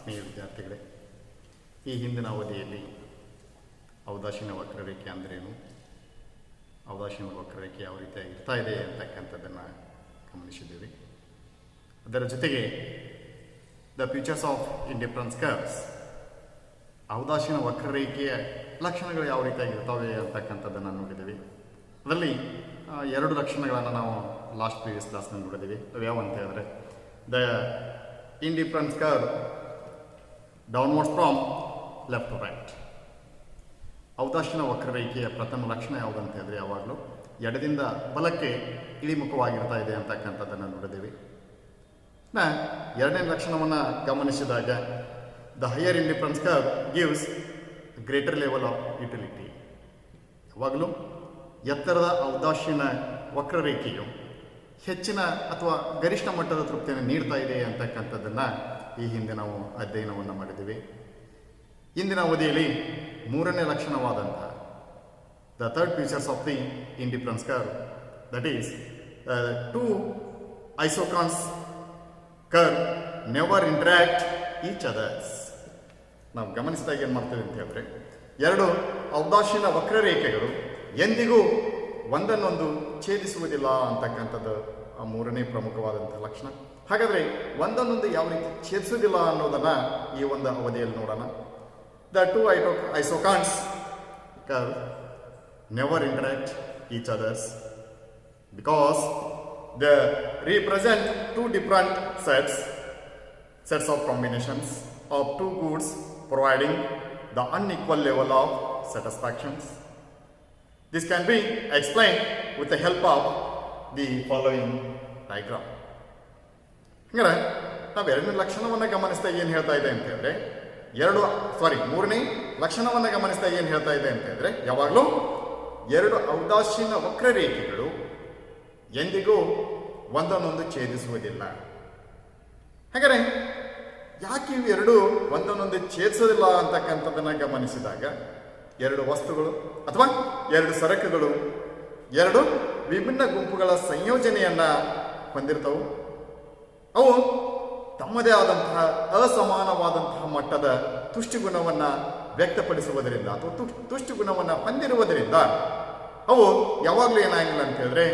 ಆತ್ಮೀಯ ವಿದ್ಯಾರ್ಥಿಗಳೇ, ಈ ಹಿಂದಿನ ಅವಧಿಯಲ್ಲಿ ಔದಾಸೀನ ವಕ್ರರೇಖೆ ಅಂದ್ರೇನು, ಔದಾಸೀನ ವಕ್ರರೇಖೆ ಯಾವ ರೀತಿಯಾಗಿ ಇರ್ತಾ ಇದೆ ಅಂತಕ್ಕಂಥದ್ದನ್ನು ಗಮನಿಸಿದ್ದೀವಿ. ಅದರ ಜೊತೆಗೆ the features of indifference curves, ಔದಾಸೀನ ವಕ್ರರೇಖೆಯ ಲಕ್ಷಣಗಳು ಯಾವ ರೀತಿಯಾಗಿ ಇರ್ತವೆ ಅಂತಕ್ಕಂಥದ್ದನ್ನು ನೋಡಿದ್ದೀವಿ. ಅದರಲ್ಲಿ ಎರಡು ಲಕ್ಷಣಗಳನ್ನು ನಾವು ಲಾಸ್ಟ್ ಪ್ರೀವಿಯಸ್ ಕ್ಲಾಸ್ನಲ್ಲಿ ನೋಡಿದ್ದೀವಿ. ಅವು ಯಾವ ಅಂತ ಹೇಳಿದ್ರೆ, the indifference curve downwards from left to right. ಔದಾಸೀನ ವಕ್ರರೇಖೆಯ ಪ್ರಥಮ ಲಕ್ಷಣ ಯಾವುದಂತ ಹೇಳಿದ್ರೆ ಯಾವಾಗಲೂ ಎಡದಿಂದ ಬಲಕ್ಕೆ ಇಳಿಮುಖವಾಗಿರ್ತಾ ಇದೆ ಅಂತಕ್ಕಂಥದ್ದನ್ನು ನೋಡಿದ್ದೀವಿ. ಎರಡನೇ ಲಕ್ಷಣವನ್ನು ಗಮನಿಸಿದಾಗ the higher indifference curve gives greater level of utility. ಯಾವಾಗಲೂ ಎತ್ತರದ ಔದಾಸೀನ ವಕ್ರರೇಖೆಯು ಹೆಚ್ಚಿನ ಅಥವಾ ಗರಿಷ್ಠ ಮಟ್ಟದ ತೃಪ್ತಿಯನ್ನು ನೀಡ್ತಾ ಇದೆ ಅಂತಕ್ಕಂಥದ್ದನ್ನು ಈ ಹಿಂದೆ ನಾವು ಅಧ್ಯಯನವನ್ನು ಮಾಡಿದ್ದೀವಿ. ಇಂದಿನ ಅವಧಿಯಲ್ಲಿ ಮೂರನೇ ಲಕ್ಷಣವಾದಂಥ the third features of the indifference curve, that is two isocons curve never interact each others. ನಾವು ಗಮನಿಸಿದಾಗ ಏನು ಮಾಡ್ತೀವಿ ಅಂತ ಹೇಳಿದ್ರೆ, ಎರಡು ಔದಾಸೀನ ವಕ್ರರೇಖೆಗಳು ಎಂದಿಗೂ ಒಂದನ್ನೊಂದು ಛೇದಿಸುವುದಿಲ್ಲ ಅಂತಕ್ಕಂಥದ್ದು ಮೂರನೇ ಪ್ರಮುಖವಾದಂಥ ಲಕ್ಷಣ. ಹಾಗಾದರೆ ಒಂದನ್ನೊಂದು ಯಾವ ರೀತಿ ಛೇದಿಸುವುದಿಲ್ಲ ಅನ್ನೋದನ್ನು ಈ ಒಂದು ಅವಧಿಯಲ್ಲಿ ನೋಡೋಣ. The two isocons curve never interact each others because they represent two different sets of combinations of two goods providing the unequal level of satisfactions. This can be explained with the help of the following diagram. ಹಂಗಾರೆ ನಾವು ಎರಡನೇ ಲಕ್ಷಣವನ್ನು ಗಮನಿಸಿದಾಗ ಏನು ಹೇಳ್ತಾ ಇದೆ ಅಂತ ಹೇಳಿದ್ರೆ, ಮೂರನೇ ಲಕ್ಷಣವನ್ನು ಗಮನಿಸಿದಾಗ ಏನು ಹೇಳ್ತಾ ಇದೆ ಅಂತ ಹೇಳಿದ್ರೆ, ಯಾವಾಗಲೂ ಎರಡು ಔದಾಸೀನ ವಕ್ರರೇಖೆಗಳು ಎಂದಿಗೂ ಒಂದನ್ನೊಂದು ಛೇದಿಸುವುದಿಲ್ಲ. ಹಾಗಾದರೆ ಯಾಕೆ ಇವು ಎರಡು ಒಂದನ್ನೊಂದು ಛೇದಿಸೋದಿಲ್ಲ ಅಂತಕ್ಕಂಥದ್ದನ್ನು ಗಮನಿಸಿದಾಗ, ಎರಡು ವಸ್ತುಗಳು ಅಥವಾ ಎರಡು ಸರಕುಗಳು ಎರಡು ವಿಭಿನ್ನ ಗುಂಪುಗಳ ಸಂಯೋಜನೆಯನ್ನು ಹೊಂದಿರ್ತವು. ಅವು ತಮ್ಮದೇ ಆದಂತಹ ಅಸಮಾನವಾದಂತಹ ಮಟ್ಟದ ತುಷ್ಟಿಗುಣವನ್ನು ವ್ಯಕ್ತಪಡಿಸುವುದರಿಂದ ಅಥವಾ ತುಷ್ಟಿಗುಣವನ್ನು ಹೊಂದಿರುವುದರಿಂದ ಅವು ಯಾವಾಗಲೂ ಏನಾಗಿಲ್ಲ ಅಂತ ಹೇಳಿದ್ರೆ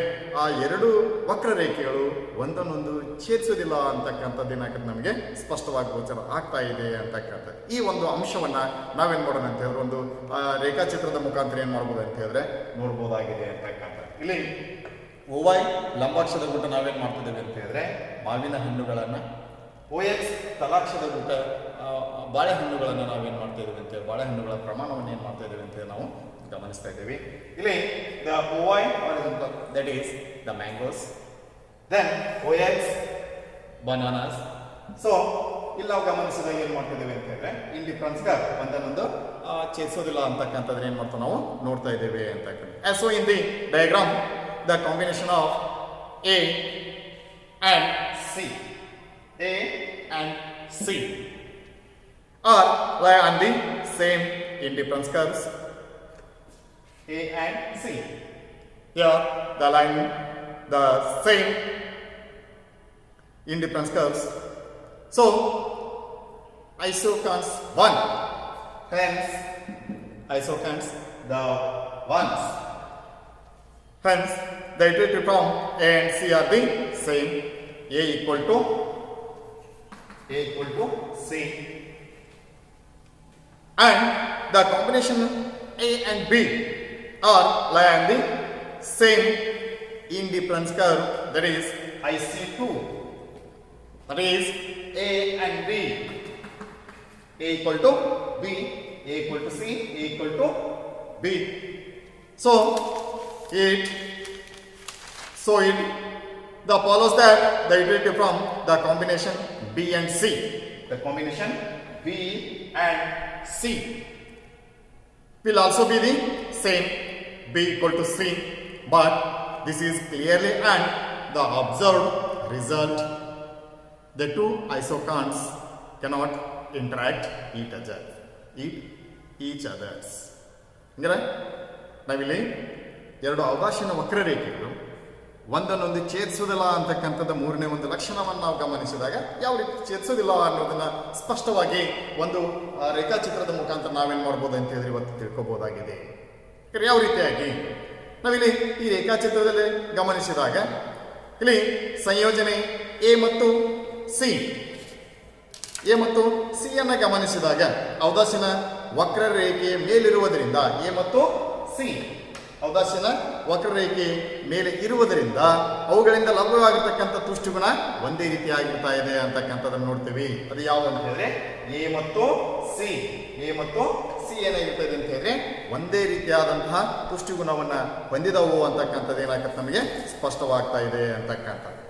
ಆ ಎರಡು ವಕ್ರರೇಖೆಗಳು ಒಂದನ್ನೊಂದು ಛೇದಿಸೋದಿಲ್ಲ ಅಂತಕ್ಕಂಥದ್ದು ಏನಾಗುತ್ತೆ ನಮಗೆ ಸ್ಪಷ್ಟವಾಗಿ ಗೋಚರ ಆಗ್ತಾ ಇದೆ ಅಂತಕ್ಕಂಥ ಈ ಒಂದು ಅಂಶವನ್ನು ನಾವೇನು ಮಾಡೋಣ ಅಂತ ಹೇಳಿದ್ರೆ ಒಂದು ರೇಖಾಚಿತ್ರದ ಮುಖಾಂತರ ಏನು ಮಾಡ್ಬೋದು ಅಂತ ಹೇಳಿದ್ರೆ ನೋಡ್ಬೋದಾಗಿದೆ ಅಂತಕ್ಕಂಥ. ಇಲ್ಲಿ OY ಲಂಬಾಕ್ಷದ ಗುಟ್ಟ ನಾವೇನು ಮಾಡ್ತಿದ್ದೇವೆ ಅಂತ ಹೇಳಿದ್ರೆ ಮಾವಿನ ಹಣ್ಣುಗಳನ್ನು, OX ತಲಾಕ್ಷದ ಗುಟ್ಟ ಬಾಳೆಹಣ್ಣುಗಳನ್ನು ನಾವೇನು ಮಾಡ್ತಾ ಇದ್ದೇವೆ ಅಂತ ಹೇಳಿ ಬಾಳೆಹಣ್ಣುಗಳ ಪ್ರಮಾಣವನ್ನು ಏನು ಮಾಡ್ತಾ ಇದ್ದೇವೆ ಅಂತ ನಾವು ಗಮನಿಸ್ತಾ ಇದ್ದೇವೆ. ಇಲ್ಲಿ the OY that is the mangoes, then OX bananas. So ಇಲ್ಲಿ ನಾವು ಗಮನಿಸಿದಾಗ ಏನು ಮಾಡ್ತಾ ಇದ್ದೇವೆ ಅಂತ ಹೇಳಿದ್ರೆ ಇಂಡಿಫರೆನ್ಸ್ ಕರ್ವ್ ಒಂದನ್ನೊಂದು ಛೇದಿಸೋದಿಲ್ಲ ಅಂತಕ್ಕಂಥದ್ದು ಏನು ಮಾಡ್ತಾ ನಾವು ನೋಡ್ತಾ ಇದ್ದೇವೆ ಅಂತಕ್ಕಂಥ. So in the diagram the combination of A and C are lie on the same indifference curves. A and C. Here the line the same indifference curves. So isocons 1, hence isocons the ones. Hence the iterative form A and C are the same. A equal to C. And the combination A and B are lie on the same indifference curve, that is IC2. That is A and B. A equal to B, A equal to C, A equal to B. So it the follows that the iterative from the combination B and C. The combination B and C will also be the same, B equal to C, but this is clearly and the observed result. The two isocons cannot interact each others. ನಾವಿಲ್ಲಿ ಎರಡು ಔದಾಸೀನ ವಕ್ರರೇಖೆಗಳು ಒಂದನ್ನೊಂದು ಛೇದಿಸುವುದಿಲ್ಲ ಅಂತಕ್ಕಂಥದ್ದು ಮೂರನೇ ಒಂದು ಲಕ್ಷಣವನ್ನು ನಾವು ಗಮನಿಸಿದಾಗ ಯಾವ ರೀತಿ ಛೇದಿಸೋದಿಲ್ಲ ಅನ್ನೋದನ್ನ ಸ್ಪಷ್ಟವಾಗಿ ಒಂದು ರೇಖಾಚಿತ್ರದ ಮುಖಾಂತರ ನಾವೇನು ಮಾಡ್ಬೋದು ಅಂತ ಹೇಳಿದ್ರೆ ಇವತ್ತು ತಿಳ್ಕೊಬೋದಾಗಿದೆ. ಯಾವ ರೀತಿಯಾಗಿ ನಾವಿಲ್ಲಿ ಈ ರೇಖಾಚಿತ್ರದಲ್ಲಿ ಗಮನಿಸಿದಾಗ ಇಲ್ಲಿ ಸಂಯೋಜನೆ ಎ ಮತ್ತು ಸಿ ಅನ್ನು ಗಮನಿಸಿದಾಗ ಔದಾಸೀನ ವಕ್ರರೇಖೆಯ ಮೇಲಿರುವುದರಿಂದ ಎ ಮತ್ತು ಸಿ ಔದಾಸೀನ ವಕ್ರರೇಖೆ ಮೇಲೆ ಇರುವುದರಿಂದ ಅವುಗಳಿಂದ ಲಭ್ಯವಾಗಿರ್ತಕ್ಕಂಥ ತುಷ್ಟುಗುಣ ಒಂದೇ ರೀತಿಯಾಗಿರ್ತಾ ಇದೆ ಅಂತಕ್ಕಂಥದ್ದನ್ನು ನೋಡ್ತೀವಿ. ಅದು ಯಾವುದು ಅಂತ ಹೇಳಿದ್ರೆ ಎ ಮತ್ತು ಸಿ ಏನಾಗಿರ್ತದೆ ಅಂತ ಹೇಳಿದ್ರೆ ಒಂದೇ ರೀತಿಯಾದಂತಹ ತುಷ್ಟುಗುಣವನ್ನ ಹೊಂದಿದವು ಅಂತಕ್ಕಂಥದ್ದು ಏನಾಗುತ್ತೆ ನಮಗೆ ಸ್ಪಷ್ಟವಾಗ್ತಾ ಇದೆ ಅಂತಕ್ಕಂಥದ್ದು.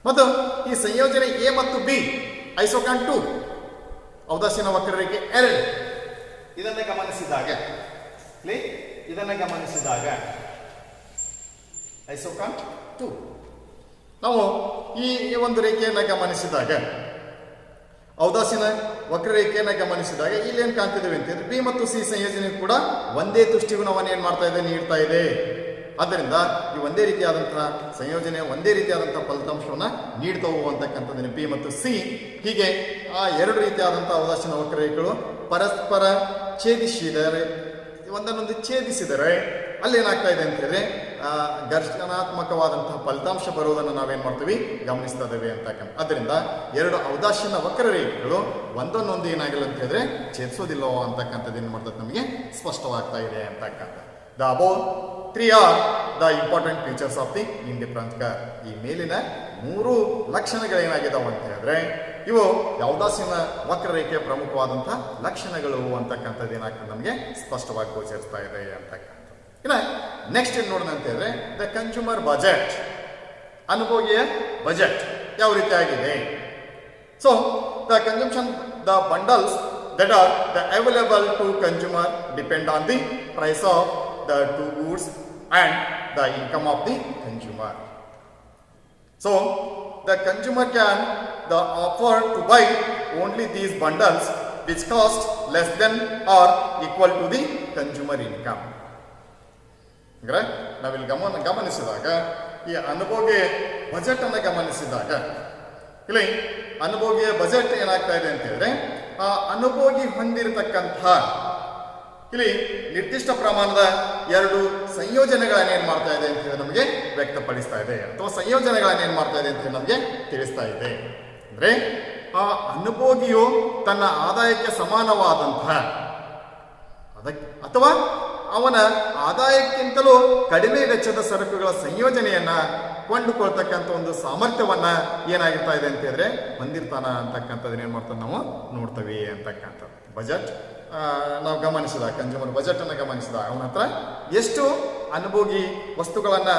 ಮತ್ತು ಈ ಸಂಯೋಜನೆ ಎ ಮತ್ತು ಬಿ ಐಸೋಕಾನ್ 2 ಔದಾಸೀನ ವಕ್ರರೇಖೆ 2 ಇದನ್ನು ಗಮನಿಸಿದಾಗ ಐಸೋಕಾನ್ 2 ನಾವು ಈ ಒಂದು ರೇಖೆಯನ್ನು ಗಮನಿಸಿದಾಗ ಔದಾಸೀನ ವಕ್ರರೇಖೆಯನ್ನು ಗಮನಿಸಿದಾಗ ಇಲ್ಲಿ ಏನು ಕಾಣ್ತಿದ್ದೇವೆ ಅಂತಂದ್ರೆ ಬಿ ಮತ್ತು ಸಿ ಸಂಯೋಜನೆ ಕೂಡ ಒಂದೇ ತುಷ್ಟಿಗುಣವನ್ನು ಏನು ಮಾಡ್ತಾ ಇದೆ, ನೀಡ್ತಾ ಇದೆ. ಆದ್ದರಿಂದ ಈ ಒಂದೇ ರೀತಿಯಾದಂತಹ ಸಂಯೋಜನೆ ಒಂದೇ ರೀತಿಯಾದಂತಹ ಫಲಿತಾಂಶವನ್ನು ನೀಡ್ತವು ಅಂತಕ್ಕಂಥದ್ದು ಪಿ ಮತ್ತು ಸಿ. ಹೀಗೆ ಆ ಎರಡು ರೀತಿಯಾದಂತಹ ಔದಾಸೀನ ವಕ್ರರೇಖೆಗಳು ಪರಸ್ಪರ ಒಂದನ್ನೊಂದು ಛೇದಿಸಿದರೆ ಅಲ್ಲಿ ಏನಾಗ್ತಾ ಇದೆ ಅಂತ ಹೇಳಿದ್ರೆ ಘರ್ಷಣಾತ್ಮಕವಾದಂತಹ ಫಲಿತಾಂಶ ಬರುವುದನ್ನು ನಾವೇನ್ ಮಾಡ್ತೀವಿ, ಗಮನಿಸ್ತಾ ಇದ್ದೇವೆ ಅಂತಕ್ಕಂಥ. ಅದರಿಂದ ಎರಡು ಔದಾಸೀನ ವಕ್ರರೇಖೆಗಳು ಒಂದನ್ನೊಂದು ಏನಾಗಿಲ್ಲ ಅಂತ ಹೇಳಿದ್ರೆ ಛೇದಿಸೋದಿಲ್ಲವೋ ಅಂತಕ್ಕಂಥದ್ದು ಏನು ಮಾಡ್ತದೆ ನಮಗೆ ಸ್ಪಷ್ಟವಾಗ್ತಾ ಇದೆ ಅಂತಕ್ಕಂಥ. The above 3 are the important features of the indifference curve. ಈ ಮೇಲಿನ 3 ಲಕ್ಷಣಗಳೇನಾಗಿದ್ದಾವೆ ಅಂತ ಹೇಳಿದ್ರೆ ಇವು ಔದಾಸೀನ ವಕ್ರರೇಖೆಯ ಪ್ರಮುಖವಾದಂತಹ ಲಕ್ಷಣಗಳು ಅಂತಕ್ಕಂಥದ್ದು ಏನಾಗ್ತದೆ ನಮಗೆ ಸ್ಪಷ್ಟವಾಗಿ ಗೋಚರಿಸ್ತಾ ಇದೆ ಅಂತಕ್ಕಂಥ. ಇನ್ನು ನೆಕ್ಸ್ಟ್ ಏನು ನೋಡೋಣ ಅಂತ ಹೇಳಿದ್ರೆ ದ ಕನ್ಸ್ಯೂಮರ್ ಬಜೆಟ್, ಅನುಭೋಗಿಯ ಬಜೆಟ್ ಯಾವ ರೀತಿ ಆಗಿದೆ. So the consumption the bundles that are the available to consumer depend on the price of the two goods and the income of the consumer. So the consumer can offer to buy only these bundles which cost less than or equal to the consumer income. ನಾವಿಲ್ಲಿ ಗಮನಿಸಿದಾಗ ಈ ಅನುಭೋಗಿ budget ಅನ್ನು ಗಮನಿಸಿದಾಗ ಇಲ್ಲಿ ಅನುಭೋಗಿಯ budget ಏನಾಗ್ತಾ ಇದೆ ಅಂತ ಹೇಳಿದ್ರೆ ಆ ಅನುಭೋಗಿ ಹೊಂದಿರತಕ್ಕಂಥ ಇಲ್ಲಿ ನಿರ್ದಿಷ್ಟ ಪ್ರಮಾಣದ 2 ಸಂಯೋಜನೆಗಳನ್ನ ಏನ್ ಮಾಡ್ತಾ ಇದೆ ಅಂತ ಹೇಳಿ ನಮಗೆ ವ್ಯಕ್ತಪಡಿಸ್ತಾ ಇದೆ, ಅಥವಾ ಸಂಯೋಜನೆಗಳನ್ನ ಏನ್ ಮಾಡ್ತಾ ಇದೆ ಅಂತ ಹೇಳಿ ನಮಗೆ ತಿಳಿಸ್ತಾ ಇದೆ. ಅಂದ್ರೆ ಆ ಅನುಭೋಗಿಯು ತನ್ನ ಆದಾಯಕ್ಕೆ ಸಮಾನವಾದಂತಹ ಅಥವಾ ಅವನ ಆದಾಯಕ್ಕಿಂತಲೂ ಕಡಿಮೆ ವೆಚ್ಚದ ಸರಕುಗಳ ಸಂಯೋಜನೆಯನ್ನ ಕೊಂಡುಕೊಳ್ತಕ್ಕಂಥ ಒಂದು ಸಾಮರ್ಥ್ಯವನ್ನ ಏನಾಗಿರ್ತಾ ಇದೆ ಅಂತ ಹೇಳಿದ್ರೆ ಹೊಂದಿರ್ತಾನ ಅಂತಕ್ಕಂಥದ್ದನ್ನ ಏನ್ ಮಾಡ್ತಾನೆ ನಾವು ನೋಡ್ತೇವೆ ಅಂತಕ್ಕಂಥದ್ದು. ಬಜೆಟ್ ನಾವು ಗಮನಿಸಿದಾಗ ಕನ್ಸ್ಯೂಮರ್ ಬಜೆಟ್ ಅನ್ನು ಗಮನಿಸಿದಾಗ ಅವನ ಹತ್ರ ಎಷ್ಟು ಅನುಭೋಗಿ ವಸ್ತುಗಳನ್ನ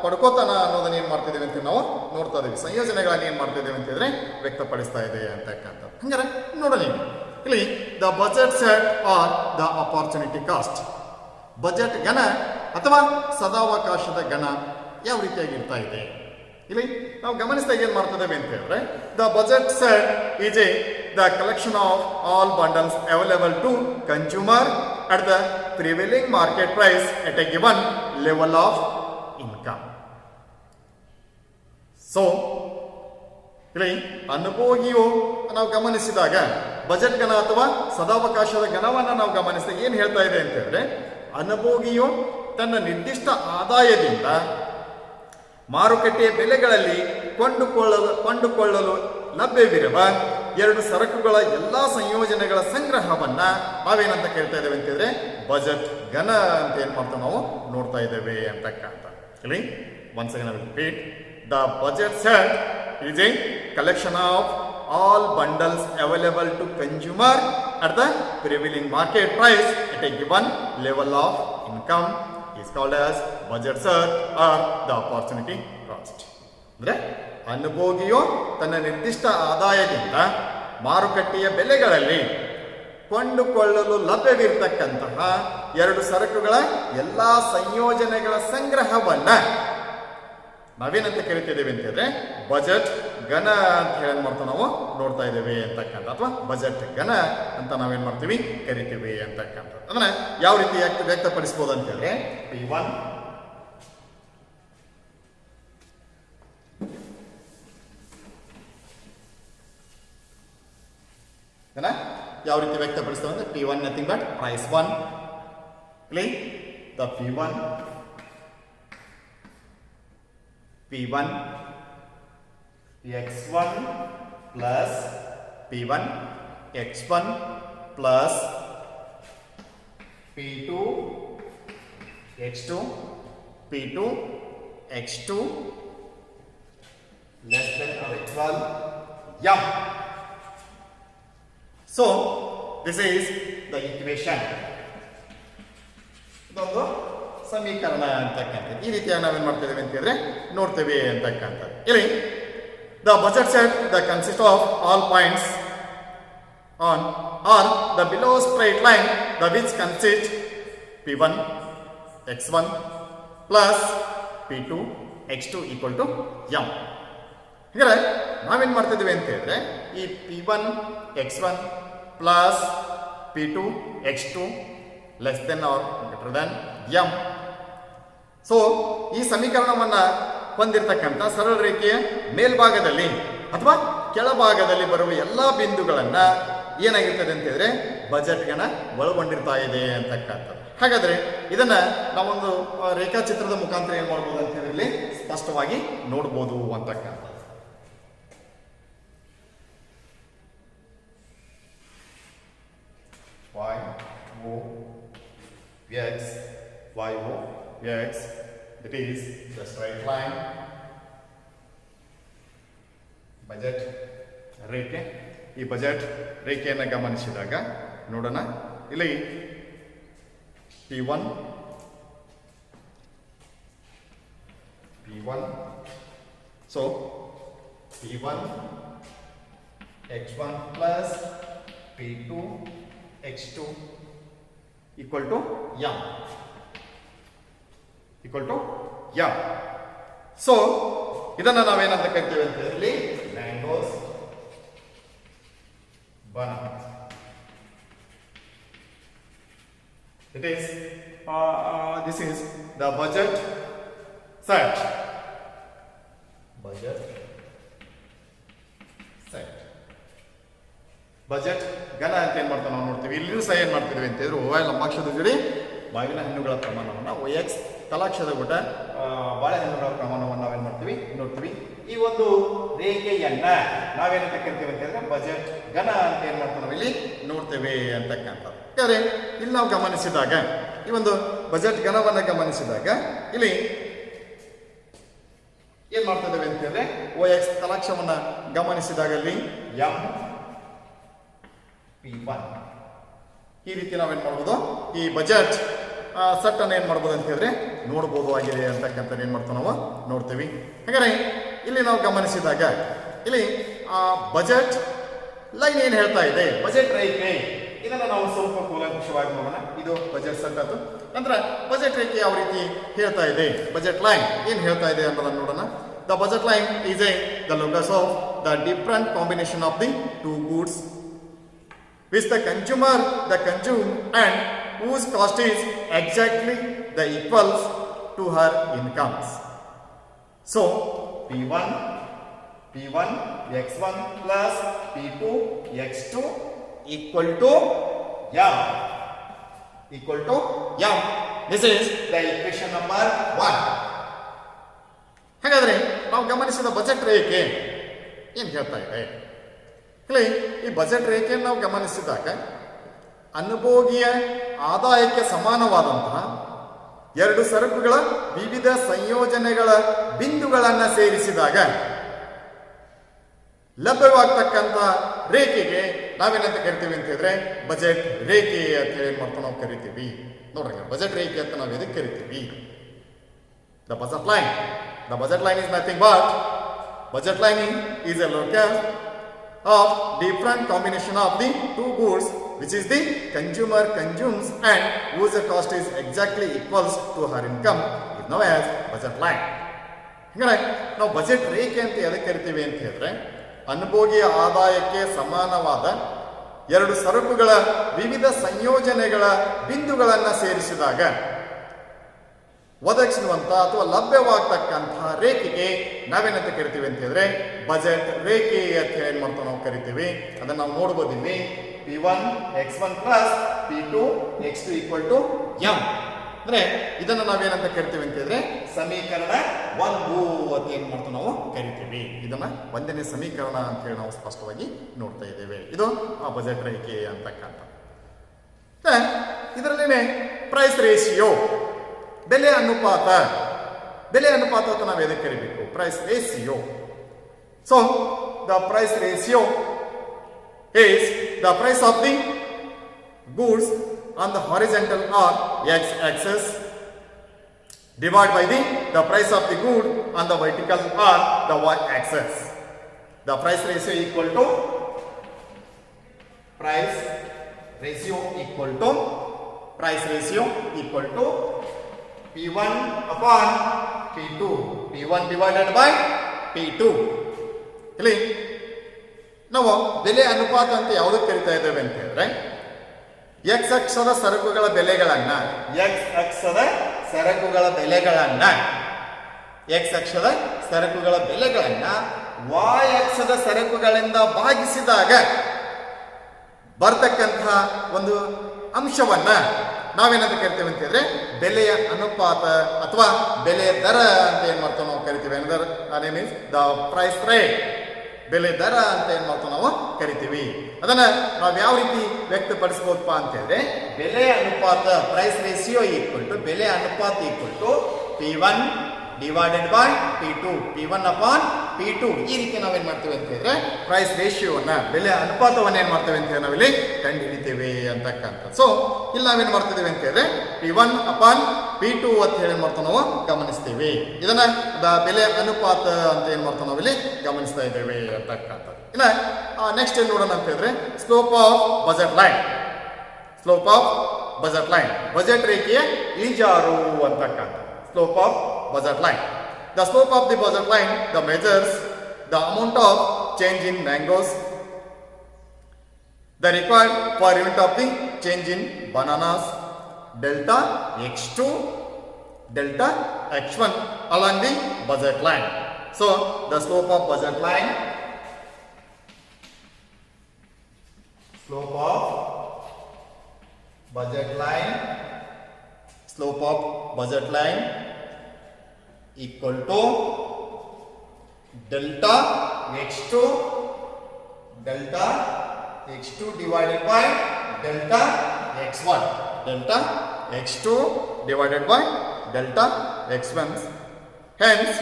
ಪಡ್ಕೋತಾನ ಅನ್ನೋದನ್ನ ಏನ್ ಮಾಡ್ತಿದ್ದೇವೆ ಅಂತ ನಾವು ನೋಡ್ತಾ ಇದ್ದೀವಿ. ಸಂಯೋಜನೆಗಳನ್ನ ಏನ್ ಮಾಡ್ತಿದ್ದೇವೆ ಅಂತ ಹೇಳಿದ್ರೆ ವ್ಯಕ್ತಪಡಿಸ್ತಾ ಇದೆ ಅಂತಕ್ಕಂಥದ್ದು. ಹಂಗಾರೆ ನೋಡೋಣ ಇಲ್ಲಿ the budget set or the opportunity cost. Budget ಗಣ ಅಥವಾ ಸದಾವಕಾಶದ ಗಣ ಯಾವ ರೀತಿಯಾಗಿ ಇರ್ತಾ ಇದೆ ಇಲ್ಲಿ ನಾವು ಗಮನಿಸಿದಾಗ ಏನ್ ಮಾಡ್ತಿದ್ದೇವೆ ಅಂತ ಹೇಳಿದ್ರೆ the budget set is the collection of all bundles available to consumer at the prevailing market price at a given level of income. So ಇಲ್ಲಿ ಅನುಭೋಗಿಯು ನಾವು ಗಮನಿಸಿದಾಗ ಬಜೆಟ್ ಗಣ ಅಥವಾ ಸದಾವಕಾಶದ ಗಣವನ್ನು ನಾವು ಗಮನಿಸಿದಾಗ ಏನ್ ಹೇಳ್ತಾ ಇದೆ ಅಂತ ಹೇಳಿದ್ರೆ ಅನುಭೋಗಿಯು ತನ್ನ ನಿರ್ದಿಷ್ಟ ಆದಾಯದಿಂದ ಮಾರುಕಟ್ಟೆಯ ಬೆಲೆಗಳಲ್ಲಿ ಕೊಂಡುಕೊಳ್ಳಲು ಲಭ್ಯವಿರುವ 2 ಸರಕುಗಳ ಎಲ್ಲಾ ಸಂಯೋಜನೆಗಳ ಸಂಗ್ರಹವನ್ನ ನಾವೇನಂತ ಕೇಳ್ತಾ ಇದ್ದೇವೆ ಅಂತ ಹೇಳಿದ್ರೆ ಬಜೆಟ್ ಘನ ಅಂತ ಏನ್ ಮಾಡ್ತಾ ನಾವು ನೋಡ್ತಾ ಇದ್ದೇವೆ ಅಂತಕ್ಕಂಥ. ಇಲ್ಲಿ once again I will repeat, the budget set is a collection of all bundles available to consumer at the prevailing market price at a given level of income is called as budget set or the opportunity cost. ಅಂದ್ರೆ ಅನುಭೋಗಿಯು ತನ್ನ ನಿರ್ದಿಷ್ಟ ಆದಾಯದಿಂದ ಮಾರುಕಟ್ಟೆಯ ಬೆಲೆಗಳಲ್ಲಿ ಕೊಂಡುಕೊಳ್ಳಲು ಲಭ್ಯವಿರತಕ್ಕಂತಹ 2 ಸರಕುಗಳ ಎಲ್ಲಾ ಸಂಯೋಜನೆಗಳ ಸಂಗ್ರಹವನ್ನ ನಾವೇನಂತ ಕರಿತಿದ್ದೇವೆ ಅಂತ ಹೇಳಿದ್ರೆ ಬಜೆಟ್ ಘನ ಅಂತ ಹೇಳಿ ಮಾಡ್ತಾ ನಾವು ನೋಡ್ತಾ ಇದ್ದೇವೆ ಅಂತಕ್ಕಂಥ, ಅಥವಾ ಬಜೆಟ್ ಘನ ಅಂತ ನಾವೇನ್ ಮಾಡ್ತೀವಿ ಕರಿತೀವಿ ಅಂತಕ್ಕಂಥ. ಅದನ್ನ ಯಾವ ರೀತಿ ವ್ಯಕ್ತಪಡಿಸಬಹುದು ಅಂತ ಹೇಳಿದ್ರೆ P1 ಇದನ್ನ ಯಾವ ರೀತಿ ವ್ಯಕ್ತಪಡಿಸ್ತೇವೆ ಅಂದ್ರೆ P1 ನಥಿಂಗ್ ಬಟ್ ಪ್ರೈಸ್ 1 ಇಲ್ಲಿ the P1 x1 plus P1 x1 plus P2 x2 P2 x2 less than or equal m. So this is the equation. ಇದೊಂದು ಸಮೀಕರಣ ಅಂತಕ್ಕಂಥದ್ದು. ಈ ರೀತಿಯಾಗಿ ನಾವೇನ್ ಮಾಡ್ತಿದ್ದೇವೆ ಅಂತ ಹೇಳಿದ್ರೆ ನೋಡ್ತೇವೆ ಅಂತಕ್ಕಂಥದ್ದು. ಇಲ್ಲಿ the budget set that consists of all points on or the below straight line the which consists P1 x1 plus P2 x2 equal to m. ಹೀಗೆ ನಾವೇನ್ ಮಾಡ್ತಿದ್ದೇವೆ ಅಂತ ಹೇಳಿದ್ರೆ ಈ P1 x1 plus P2 x2 less than or greater than m. So ಈ ಸಮೀಕರಣವನ್ನ ಹೊಂದಿರತಕ್ಕಂಥ ಸರಳ ರೇಖೆಯ ಮೇಲ್ಭಾಗದಲ್ಲಿ ಅಥವಾ ಕೆಳಭಾಗದಲ್ಲಿ ಬರುವ ಎಲ್ಲಾ ಬಿಂದುಗಳನ್ನ ಏನಾಗಿರ್ತದೆ ಅಂತ ಹೇಳಿದ್ರೆ ಬಜೆಟ್ಗಣ ಒಳಗೊಂಡಿರ್ತಾ ಇದೆ ಅಂತಕ್ಕಂಥದ್ದು. ಹಾಗಾದ್ರೆ ಇದನ್ನ ನಾವೊಂದು ರೇಖಾಚಿತ್ರದ ಮುಖಾಂತರ ಏನ್ ಮಾಡ್ಬೋದು ಅಂತ ಹೇಳಿದ್ರೆ ಸ್ಪಷ್ಟವಾಗಿ ನೋಡ್ಬೋದು ಅಂತಕ್ಕಂಥದ್ದು. X, it is the straight line, budget ರೇಖೆ. ಈ ಬಜೆಟ್ ರೇಖೆಯನ್ನು ಗಮನಿಸಿದಾಗ ನೋಡೋಣ, ಇಲ್ಲಿ P1 so P1 x1 plus P2 x2 equal to m. So ಇದನ್ನ ನಾವೇನಂತ ಕರಿತೀವಿ ಅಂತ ಹೇಳಿ mangoes banana. It is this is the budget set. Budget ಘನ ಅಂತ ಏನ್ ಮಾಡ್ತಾ ನಾವು ನೋಡ್ತೀವಿ. ಇಲ್ಲಿಯೂ ಸಹ ಏನ್ ಮಾಡ್ತಿದ್ವಿ ಅಂತ ಹೇಳಿದ್ರೆ ಓವೈಲ್ ಲಂಬಾಕ್ಷದ ಜೋಡಿ ಮಾವಿನ ಹಣ್ಣುಗಳ ಪ್ರಮಾಣವನ್ನ OX ತಲಾಕ್ಷದ ಗುಟ ಬಾಳೆಹಣ್ಣುಗಳ ಪ್ರಮಾಣವನ್ನು ನಾವೇನ್ ಮಾಡ್ತೀವಿ ನೋಡ್ತೀವಿ. ಈ ಒಂದು ರೇಖೆಯನ್ನ ನಾವೇನಂತ ಕರಿತೀವಿ ಅಂತ ಹೇಳಿದ್ರೆ ಬಜೆಟ್ ಘನ ಅಂತ ಏನ್ ಮಾಡ್ತೀವಿ ನಾವು ಇಲ್ಲಿ ನೋಡ್ತೇವೆ ಅಂತಕ್ಕಂಥದ್ದು. ಯಾಕಂದ್ರೆ ಇಲ್ಲಿ ನಾವು ಗಮನಿಸಿದಾಗ ಈ ಒಂದು ಬಜೆಟ್ ಘನವನ್ನ ಗಮನಿಸಿದಾಗ ಇಲ್ಲಿ ಏನ್ ಮಾಡ್ತಿದ್ದೇವೆ ಅಂತ ಹೇಳಿದ್ರೆ OX ತಲಾಕ್ಷವನ್ನ ಗಮನಿಸಿದಾಗ ಅಲ್ಲಿ m P1 ಈ ರೀತಿ ನಾವೇನ್ ಮಾಡ್ಬೋದು ಈ ಬಜೆಟ್ ಸೆಟ್ ಅನ್ನು ಏನ್ ಮಾಡ್ಬೋದು ಅಂತ ಹೇಳಿದ್ರೆ ನೋಡ್ಬೋದು ಆಗಿದೆ ಅಂತಕ್ಕಂಥ ಏನ್ ಮಾಡ್ತೀವಿ ನಾವು ನೋಡ್ತೀವಿ. ಹಾಗಾದ್ರೆ ಇಲ್ಲಿ ನಾವು ಗಮನಿಸಿದಾಗ ಇಲ್ಲಿ ಬಜೆಟ್ ಲೈನ್ ಏನ್ ಹೇಳ್ತಾ ಇದೆ, ಬಜೆಟ್ ರೇಖೆ, ಇದನ್ನ ನಾವು ಸ್ವಲ್ಪ ಕೂಲಂಕುಷವಾಗಿ ನೋಡೋಣ. ಇದು ಬಜೆಟ್ ಸೆಟ್ ಆಯ್ತು. ನಂತರ ಬಜೆಟ್ ರೇಖೆ ಯಾವ ರೀತಿ ಹೇಳ್ತಾ ಇದೆ, ಬಜೆಟ್ ಲೈನ್ ಏನ್ ಹೇಳ್ತಾ ಇದೆ ಅನ್ನೋದನ್ನ ನೋಡೋಣ. The budget line is the locus of the different combination of the two goods which the consumer consume and whose cost is exactly the equals to her incomes. So P1 x1 plus P2 x2 equal to m. This is the equation number 1. ಹಾಗಾದ್ರೆ ನಾವು ಗಮನಿಸಿದ budget ರೇಖೆ ಏನ್ ಹೇಳ್ತಾ ಇದೆ, ಈ budget ರೇಖೆಯನ್ನು ನಾವು ಗಮನಿಸಿದಾಗ ಅನುಭೋಗಿಯ ಆದಾಯಕ್ಕೆ ಸಮಾನವಾದಂತಹ ಎರಡು ಸರಕುಗಳ ವಿವಿಧ ಸಂಯೋಜನೆಗಳ ಬಿಂದುಗಳನ್ನು ಸೇರಿಸಿದಾಗ ಲಭ್ಯವಾಗ್ತಕ್ಕಂಥ ರೇಖೆಗೆ ನಾವೇನಂತ ಕರಿತೀವಿ ಅಂತ ಹೇಳಿದ್ರೆ ಬಜೆಟ್ ರೇಖೆ ಅಂತ ಹೇಳಿ ಮಾಡ್ತಾ ನಾವು ಕರಿತೀವಿ. ನೋಡ್ರಿ, ಬಜೆಟ್ ರೇಖೆ ಅಂತ ನಾವು ಎದಕ್ಕೆ ಕರಿತೀವಿ? The budget line is nothing but budget line is a locus of different combination of the two goods which is the consumer consumes and whose cost is exactly equals to her income is known as budget line. ಹೀಗೆ ನಾವು budget ರೇಖೆ ಅಂತ ಎದಕ್ಕೆ ಕರಿತೀವಿ ಅಂತ ಹೇಳಿದ್ರೆ ಅನುಭೋಗಿಯ ಆದಾಯಕ್ಕೆ ಸಮಾನವಾದ ಎರಡು ಸರಕುಗಳ ವಿವಿಧ ಸಂಯೋಜನೆಗಳ ಬಿಂದುಗಳನ್ನು ಸೇರಿಸಿದಾಗ ಒದಗಿಸುವಂತ ಅಥವಾ ಲಭ್ಯವಾಗ್ತಕ್ಕಂತಹ ರೇಖೆಗೆ ನಾವೇನಂತ ಕರಿತೀವಿ ಅಂತ ಹೇಳಿದ್ರೆ ಬಜೆಟ್ ರೇಖೆ ಅಂತ ಏನ್ ಮಾಡ್ತಾವೆ ನಾವು ಕರಿತೀವಿ. ಅದನ್ನ ನಾವು ನೋಡ್ಬೋದು ಇಲ್ಲಿ P1 x1 plus P2 x2 equal to m. ಅಂದ್ರೆ ಇದನ್ನ ನಾವೇನಂತ ಕರಿತೀವಿ ಅಂತ ಹೇಳಿದ್ರೆ ಸಮೀಕರಣ 1 ಅಂತ ಏನ್ ಮಾಡ್ತೀವಿ ನಾವು ಕರಿತೀವಿ. ಇದನ್ನ ಒಂದನೇ ಸಮೀಕರಣ ಅಂತ ಹೇಳಿ ನಾವು ಸ್ಪಷ್ಟವಾಗಿ ನೋಡ್ತಾ ಇದ್ದೇವೆ. ಇದು ಆ ಬಜೆಟ್ ರೇಖೆ ಅಂತಕ್ಕಂಥ. ಇದರಲ್ಲೇನೆ ಪ್ರೈಸ್ ರೇಷಿಯೋ, ಬೆಲೆ ಅನುಪಾತ ಅಂತ ನಾವು ಎದಕ್ಕೆ ಕರಿಬೇಕು? Price ratio. So the price ratio is the price of the goods on the horizontal or x-axis divided by the price of the good on the vertical or the y-axis. The price ratio equal to P1 upon P2. P1 divided by P2. ಇಲ್ಲಿ ನಾವು ಬೆಲೆ ಅನುಪಾತ ಅಂತ ಯಾವುದಕ್ಕೆ ಕರಿತಾ ಇದ್ದೇವೆ ಅಂತ ಹೇಳಿದ್ರೆ x ಅಕ್ಷದ ಸರಕುಗಳ ಬೆಲೆಗಳನ್ನ y ಅಕ್ಷದ ಸರಕುಗಳಿಂದ ಭಾಗಿಸಿದಾಗ ಬರ್ತಕ್ಕಂತಹ ಒಂದು ಅಂಶವನ್ನ ನಾವೇನಂತ ಕರಿತೀವಿ ಅಂತ ಹೇಳಿದ್ರೆ ಬೆಲೆಯ ಅನುಪಾತ ಅಥವಾ ಬೆಲೆ ದರ ಅಂತ ಏನ್ ಮಾಡ್ತೀವಿ ನಾವು ಕರಿತೀವಿ. Another means the price rate, ಬೆಲೆ ದರ ಅಂತ ಏನ್ ಮಾಡ್ತೀವಿ ನಾವು ಕರಿತೀವಿ. ಅದನ್ನ ನಾವು ಯಾವ ರೀತಿ ವ್ಯಕ್ತಪಡಿಸಬಹುದಪ್ಪ ಅಂತ ಹೇಳಿದ್ರೆ ಬೆಲೆ ಅನುಪಾತ, ಪ್ರೈಸ್ ರೇಷಿಯೋ ಈಕ್ವಲ್ ಟು ಬೆಲೆ ಅನುಪಾತ equal to P1 divided by P2, P1 upon P2. ಈ ರೀತಿ ನಾವೇನ್ ಮಾಡ್ತೇವೆ ಅಂತ ಹೇಳಿದ್ರೆ ಪ್ರೈಸ್ ರೇಷಿಯೋವನ್ನ, ಬೆಲೆ ಅನುಪಾತವನ್ನ ಏನ್ ಮಾಡ್ತೇವೆ ಅಂತ ಹೇಳಿ ನಾವಿಲ್ಲಿ ಕಂಡು ಹಿಡಿತೇವೆ ಅಂತಕ್ಕಂಥ. ಸೊ ಇಲ್ಲಿ ನಾವೇನ್ ಮಾಡ್ತಿದ್ದೇವೆ ಅಂತ ಹೇಳಿದ್ರೆ P1 ಅಪಾನ್ P2 ಅಂತ ಹೇಳಿ ಮಾಡ್ತಾ ನಾವು ಗಮನಿಸ್ತೀವಿ. ಇದನ್ನ ಬೆಲೆ ಅನುಪಾತ ಅಂತ ಏನ್ ಮಾಡ್ತಾ ನಾವಿಲ್ಲಿ ಗಮನಿಸ್ತಾ ಇದ್ದೇವೆ ಅಂತಕ್ಕಂಥ. ಇನ್ನ ನೆಕ್ಸ್ಟ್ ಏನ್ ನೋಡೋಣ ಅಂತ ಹೇಳಿದ್ರೆ slope of budget line, budget ರೇಖೆಯ ಇಳಿಜಾರು ಅಂತಕ್ಕಂಥ. Slope of budget line. The slope of the budget line measures the amount of change in mangoes, the required per unit of the change in bananas, delta x2, delta x1 along the budget line. So the slope of budget line equal to delta x2 divided by delta x1, delta x2 divided by delta x1. Hence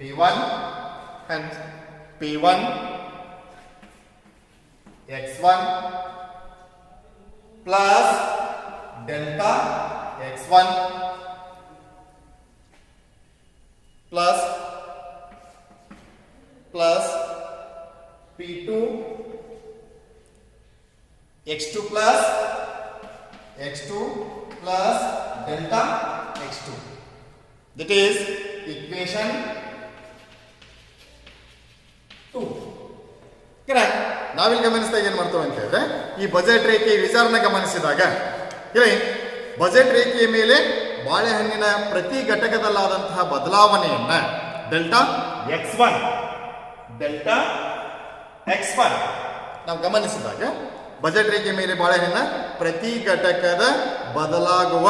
P1 x1 plus delta x1 plus P2 x2 plus delta x2. That is equation 2. Correct. ನಾವಿಲ್ಲಿ ಗಮನಿಸಿದಾಗ ಏನ್ ಮಾಡ್ತೇವೆ ಅಂತ ಹೇಳಿದ್ರೆ ಈ budget ರೇಖೆ ವಿಚಾರನ ಗಮನಿಸಿದಾಗ ಇಲ್ಲಿ ಬಜೆಟ್ ರೇಖೆಯ ಮೇಲೆ ಬಾಳೆಹಣ್ಣಿನ ಪ್ರತಿ ಘಟಕದಲ್ಲಾದಂತಹ ಬದಲಾವಣೆಯನ್ನ ಡೆಲ್ಟಾ x1 ನಾವು ಗಮನಿಸಿದಾಗ ಬಜೆಟ್ ರೇಖೆ ಮೇಲೆ ಬಾಳೆಹಣ್ಣಿನ ಪ್ರತಿ ಘಟಕದ ಬದಲಾಗುವ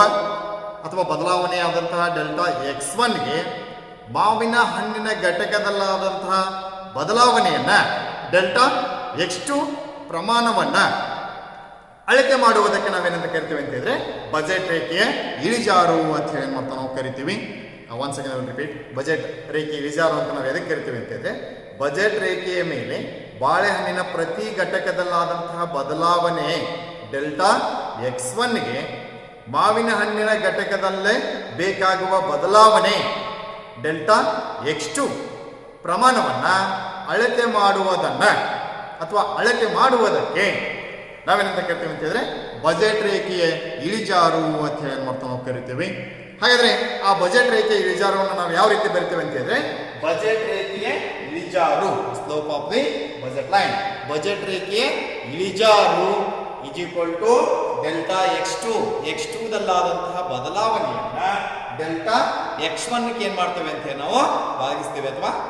ಅಥವಾ ಬದಲಾವಣೆಯಾದಂತಹ ಡೆಲ್ಟಾ x1ಗೆ ಮಾವಿನ ಹಣ್ಣಿನ ಘಟಕದಲ್ಲಾದಂತಹ ಬದಲಾವಣೆಯನ್ನ ಡೆಲ್ಟಾ x2 ಪ್ರಮಾಣವನ್ನ ಅಳತೆ ಮಾಡುವುದಕ್ಕೆ ನಾವೇನಂತ ಕರಿತೀವಿ ಅಂತ ಹೇಳಿದ್ರೆ ಬಜೆಟ್ ರೇಖೆಯ ಇಳಿಜಾರು ಅಂತ ಹೇಳಿ ಮಾಡ್ತಾ ನಾವು ಕರಿತೀವಿ. One second repeat. ಬಜೆಟ್ ರೇಖೆ ಇಳಿಜಾರು ಅಂತ ನಾವು ಎದಕ್ಕೆ ಕರಿತೀವಿ ಅಂತ ಹೇಳಿದ್ರೆ ಬಜೆಟ್ ರೇಖೆಯ ಮೇಲೆ ಬಾಳೆಹಣ್ಣಿನ ಪ್ರತಿ ಘಟಕದಲ್ಲಾದಂತಹ ಬದಲಾವಣೆ ಡೆಲ್ಟಾ x1ಗೆ ಮಾವಿನ ಹಣ್ಣಿನ ಘಟಕದಲ್ಲೇ ಬೇಕಾಗುವ ಬದಲಾವಣೆ ಡೆಲ್ಟಾ x2 ಪ್ರಮಾಣವನ್ನ ಅಳತೆ ಮಾಡುವುದನ್ನ ಅಥವಾ ಅಳತೆ ಮಾಡುವುದಕ್ಕೆ ನಾವೇನಂತ ಕರಿತೀವಿ ಅಂತ ಹೇಳಿದ್ರೆ ಬಜೆಟ್ ರೇಖೆಯ ಇಳಿಜಾರು ಅಂತ ಹೇಳಿ ಮಾಡ್ತಾ ನಾವು ಕರಿತೀವಿ. ಹಾಗಾದ್ರೆ ಆ ಬಜೆಟ್ ರೇಖೆಯ ಇಳಿಜಾರವನ್ನು ನಾವು ಯಾವ ರೀತಿ ಬರಿತೀವಿ ಅಂತ ಹೇಳಿದ್ರೆ ಬಜೆಟ್ ರೇಖೆಯ ಇಳಿಜಾರು, slope of the budget line, budget ರೇಖೆಯ ಇಳಿಜಾರು is equal to delta x2 ದಲ್ಲಾದಂತಹ ಬದಲಾವಣೆಯನ್ನ ಡೆಲ್ಟಾ x1 ಗೆ ಏನ್ ಮಾಡ್ತೇವೆ ಅಂತ ನಾವು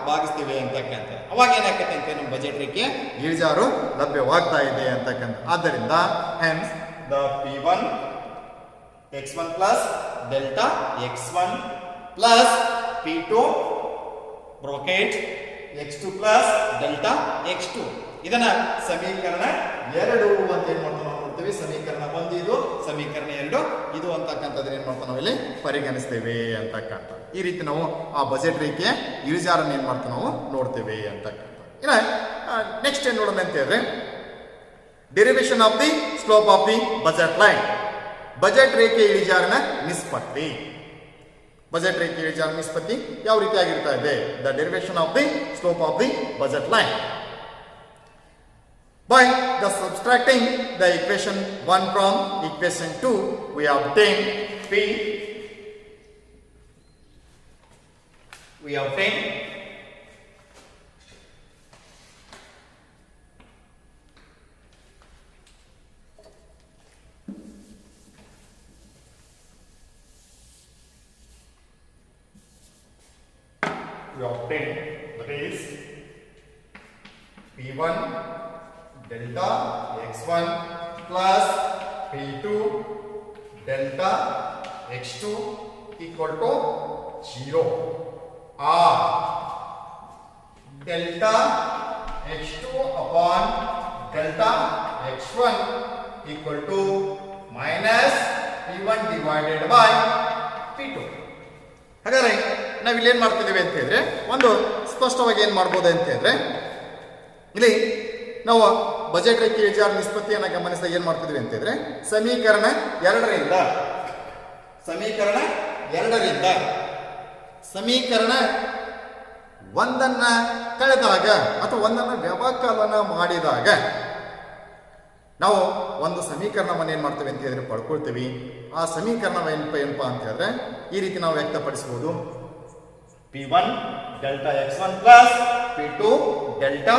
ಭಾಗಿಸ್ತೀವಿ ಅಂತಕ್ಕಂಥ. ಅವಾಗ ಏನಾಗ್ತೈತೆ ಅಂತ ನಮ್ಮ ಬಜೆಟ್ ರೇಖೆ ಇಳಿಜಾರು ಲಭ್ಯವಾಗ್ತಾ ಇದೆ ಅಂತಕ್ಕಂಥ. ಆದ್ದರಿಂದ hence the P1 x1 plus delta x1 plus P2 bracket x2 plus delta x2 ಇದನ್ನ ಸಮೀಕರಣ 2 ಅಂತ ಏನ್ ಮಾಡ್ತಾ ನಾವು ನೋಡ್ತೀವಿ. ಸಮೀಕರಣ 1 ಇದು, ಸಮೀಕರಣ 2 ಇದು ಅಂತಕ್ಕಂಥದ್ದು ಏನ್ ಮಾಡ್ತಾ ನಾವು ಇಲ್ಲಿ ಪರಿಗಣಿಸ್ತೇವೆ ಅಂತಕ್ಕಂಥ. ಈ ರೀತಿ ನಾವು ಆ ಬಜೆಟ್ ರೇಖೆಯ ಇಳಿಜಾರನ್ನು ಏನ್ ಮಾಡ್ತಾ ನಾವು ನೋಡ್ತೇವೆ ಅಂತಕ್ಕಂಥ. ಇನ್ನ ನೆಕ್ಸ್ಟ್ ಏನ್ ನೋಡೋಣ ಅಂತ ಹೇಳಿದ್ರೆ derivation of the slope of the budget line. Budget ರೇಖೆ ಇಳಿಜಾರಿನ ನಿಷ್ಪತ್ತಿ. ಬಜೆಟ್ ರೇಖೆ ಇಳಿಜಾರಿನ ನಿಷ್ಪತ್ತಿ ಯಾವ ರೀತಿಯಾಗಿರ್ತಾ ಇದೆ? The derivation of the slope of the budget line by the subtracting the equation 1 from equation 2 we obtain P. We obtain that is P1 delta x1 plus P2 delta x2 equal to 0 or delta x2 upon delta x1 equal to minus P1 divided by P2. ಹಾಗಾದ್ರೆ ನಾವಿಲ್ಲಿ ಏನ್ ಮಾಡ್ತಿದ್ದೀವಿ ಅಂತ ಹೇಳಿದ್ರೆ ಒಂದು ಸ್ಪಷ್ಟವಾಗಿ ಏನ್ ಮಾಡ್ಬೋದು ಅಂತ ಹೇಳಿದ್ರೆ ಇಲ್ಲಿ ನಾವು ಬಜೆಟ್ ರೇಖೆ ಇಳಿಜಾರು ನಿಷ್ಪತ್ತಿಯನ್ನು ಗಮನಿಸಿದಾಗ ಏನ್ ಮಾಡ್ತಿದ್ವಿ ಅಂತ ಹೇಳಿದ್ರೆ ಸಮೀಕರಣ 2ರಿಂದ ಸಮೀಕರಣ 1 ಕಳೆದಾಗ ಅಥವಾ 1 ವ್ಯವಕಲನ ಮಾಡಿದಾಗ ನಾವು ಒಂದು ಸಮೀಕರಣವನ್ನು ಏನ್ ಮಾಡ್ತೇವೆ ಅಂತ ಹೇಳಿದ್ರೆ ಪಡ್ಕೊಳ್ತೀವಿ. ಆ ಸಮೀಕರಣ ಏನಪ್ಪಾ ಅಂತ ಹೇಳಿದ್ರೆ ಈ ರೀತಿ ನಾವು ವ್ಯಕ್ತಪಡಿಸಬಹುದು. P1 delta x1 plus P2 delta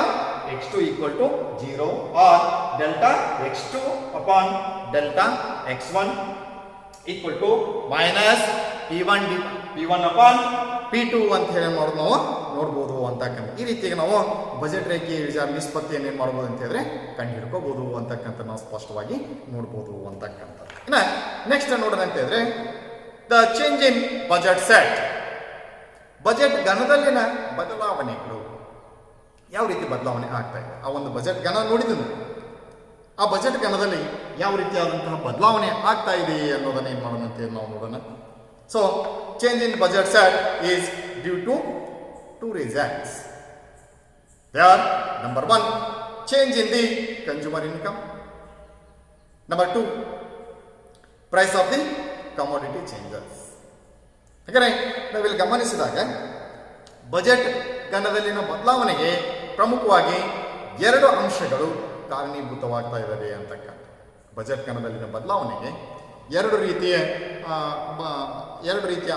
x2 equal to 0 or delta x2 upon delta x1 equal to minus P1 upon P2 ಅಂತ ಹೇಳಿ ನಾವು ನೋಡ್ಬೋದು ಅಂತಕ್ಕಂಥ. ಈ ರೀತಿಯಾಗಿ ನಾವು ಬಜೆಟ್ ರೇಖೆ ಇಳಿಜಾರು ನಿಷ್ಪತ್ತಿಯನ್ನು ಏನ್ ಮಾಡ್ಬೋದು ಅಂತ ಹೇಳಿದ್ರೆ ಕಂಡು ಹಿಡ್ಕೋಬಹುದು ಅಂತಕ್ಕಂಥ ನಾವು ಸ್ಪಷ್ಟವಾಗಿ ನೋಡ್ಬೋದು ಅಂತಕ್ಕಂಥ. ಇನ್ನ ನೆಕ್ಸ್ಟ್ ನೋಡೋಣ ಅಂತ ಹೇಳಿದ್ರೆ the change in budget set. Budget ಗಣದಲ್ಲಿನ ಬದಲಾವಣೆಗಳು ಯಾವ ರೀತಿ ಬದಲಾವಣೆ ಆಗ್ತಾ ಇದೆ ಆ ಒಂದು ಬಜೆಟ್ ಗಣ ನೋಡಿದನು. ಆ ಬಜೆಟ್ ಗಣದಲ್ಲಿ ಯಾವ ರೀತಿಯಾದಂತಹ ಬದಲಾವಣೆ ಆಗ್ತಾ ಇದೆ ಅನ್ನೋದನ್ನ ಏನ್ ಮಾಡೋಣ ಅಂತ ನಾವು ನೋಡೋಣ. So change in budget set is due to 2 reasons. They are number 1 change in the consumer income, number 2 price of the commodity changes. ಹಾಗಾದ್ರೆ ನಾವಿಲ್ಲಿ ಗಮನಿಸಿದಾಗ ಬಜೆಟ್ ಗಣದಲ್ಲಿನ ಬದಲಾವಣೆಗೆ ಪ್ರಮುಖವಾಗಿ 2 ಅಂಶಗಳು ಕಾರಣೀಭೂತವಾಗ್ತಾ ಇದ್ದಾವೆ ಅಂತಕ್ಕಂಥ. ಬಜೆಟ್ ಗಣದಲ್ಲಿನ ಬದಲಾವಣೆಗೆ 2 ರೀತಿಯ